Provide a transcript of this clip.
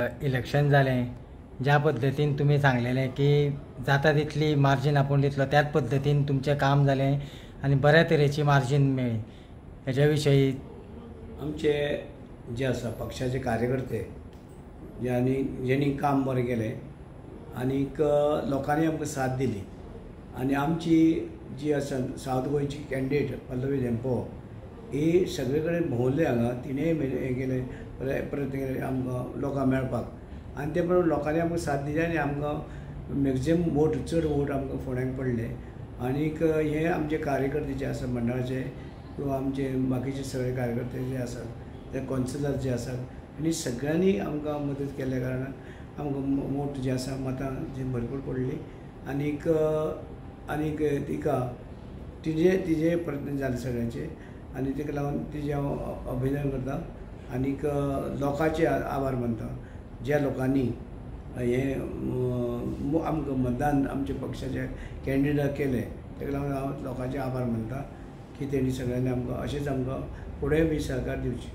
Election जालें ज्या पद्दतीन तुम्ही सांगलेलें की जाता तितली मार्जीन आपूण दितलो त्याच पद्दतीन तुमचें काम जालें आनी बऱ्या तरेची मार्जीन मेळ्ळी हेच्या विशयी आमचे जे आसा पक्षाचे कार्यकर्ते जेणी काम बरें केलें आनीक लोकांनी आमकां साथ दिली आनी आमची जी आसा सावथ गोंयची कॅन्डिडेट पल्लवी धेंपो ही सगळे कडेन भोंवली हांगा तिणेंय हें केलें प्रयत्न केले आमकां लोकांक मेळपाक आनी ते प्रमाणे लोकांनी आमकां साथ दिली आनी आमकां मॅक्झिमम वोट चड वोट आमकां फोंड्यांक पडले आनीक हे आमचे कार्यकर्ते जे आसा मंडळाचे किंवा आमचे बाकीचे सगळे कार्यकर्ते जे आसात ते कौन्सिलर जे आसात आनी सगळ्यांनी आमकां मदत केल्या कारणान आमकां वोट जे आसा मतां जी भरपूर पडली आनीक आनीक तिका तिजे प्रयत्न जाले सगळ्यांचे आनी ताका लागून तिजे हांव अभिनंदन करता आनीक लोकांचे आभार मानता ज्या लोकांनी हे आमकां मतदान आमचे पक्षाचे कॅन्डिडेट केले ताका लागून हांव लोकांचे आभार मानता की तेणी सगळ्यांनी आमकां अशेंच आमकां फुडें बी सहकार दिवचे।